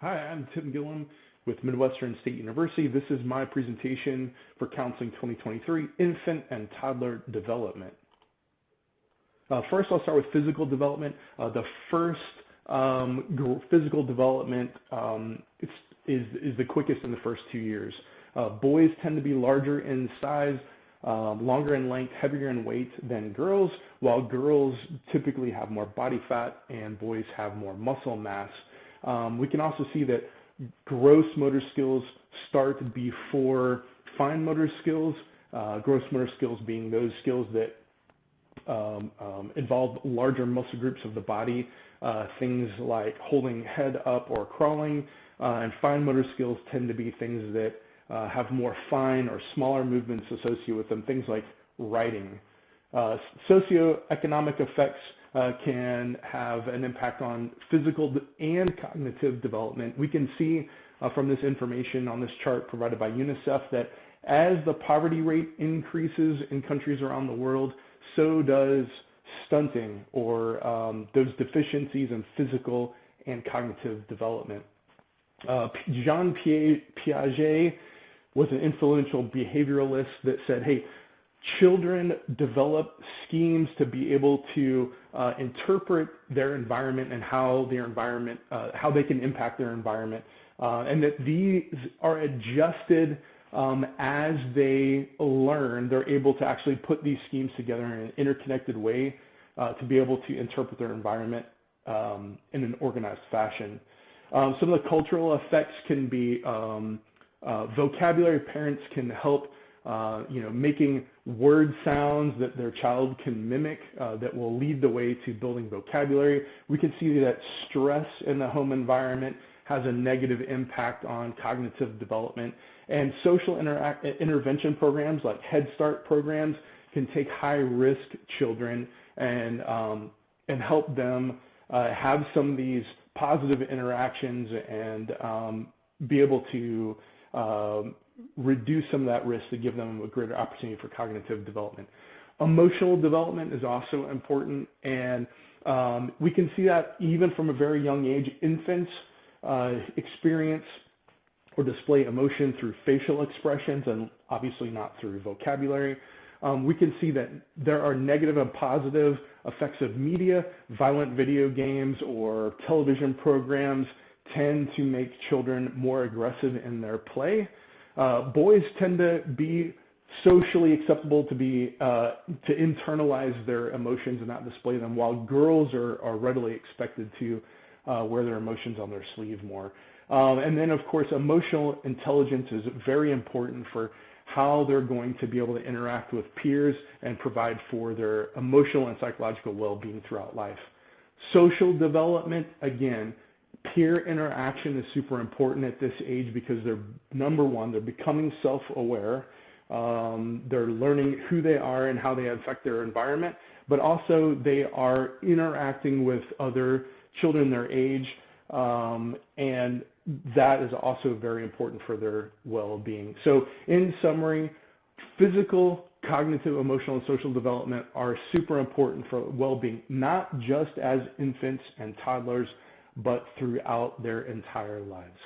Hi, I'm Tim Gillum with Midwestern State University. This is my presentation for Counseling 2023, Infant and Toddler Development. First, I'll start with physical development. The first physical development is the quickest in the first 2 years. Boys tend to be larger in size, longer in length, heavier in weight than girls, while girls typically have more body fat and boys have more muscle mass. We can also see that gross motor skills start before fine motor skills, gross motor skills being those skills that involve larger muscle groups of the body, things like holding head up or crawling, and fine motor skills tend to be things that have more fine or smaller movements associated with them, things like writing. Socioeconomic effects can have an impact on physical and cognitive development. We can see from this information on this chart provided by UNICEF that as the poverty rate increases in countries around the world, so does stunting or those deficiencies in physical and cognitive development. Jean Piaget was an influential behavioralist that said, hey, children develop schemes to be able to interpret their environment and how they can impact their environment, and that these are adjusted as they learn. They're able to actually put these schemes together in an interconnected way to be able to interpret their environment in an organized fashion. Some of the cultural effects can be vocabulary. Parents can help making word sounds that their child can mimic that will lead the way to building vocabulary. We can see that stress in the home environment has a negative impact on cognitive development. And social intervention programs like Head Start programs can take high-risk children and help them have some of these positive interactions and be able to reduce some of that risk to give them a greater opportunity for cognitive development. Emotional development is also important, and we can see that even from a very young age. Infants experience or display emotion through facial expressions and obviously not through vocabulary. We can see that there are negative and positive effects of media. Violent video games or television programs tend to make children more aggressive in their play. Boys tend to be socially acceptable to internalize their emotions and not display them, while girls are readily expected to wear their emotions on their sleeve more. And then, of course, emotional intelligence is very important for how they're going to be able to interact with peers and provide for their emotional and psychological well-being throughout life. Social development, again, peer interaction is super important at this age because number one, they're becoming self-aware. They're learning who they are and how they affect their environment, but also they are interacting with other children their age, and that is also very important for their well-being. So in summary, physical, cognitive, emotional, and social development are super important for well-being, not just as infants and toddlers, but throughout their entire lives.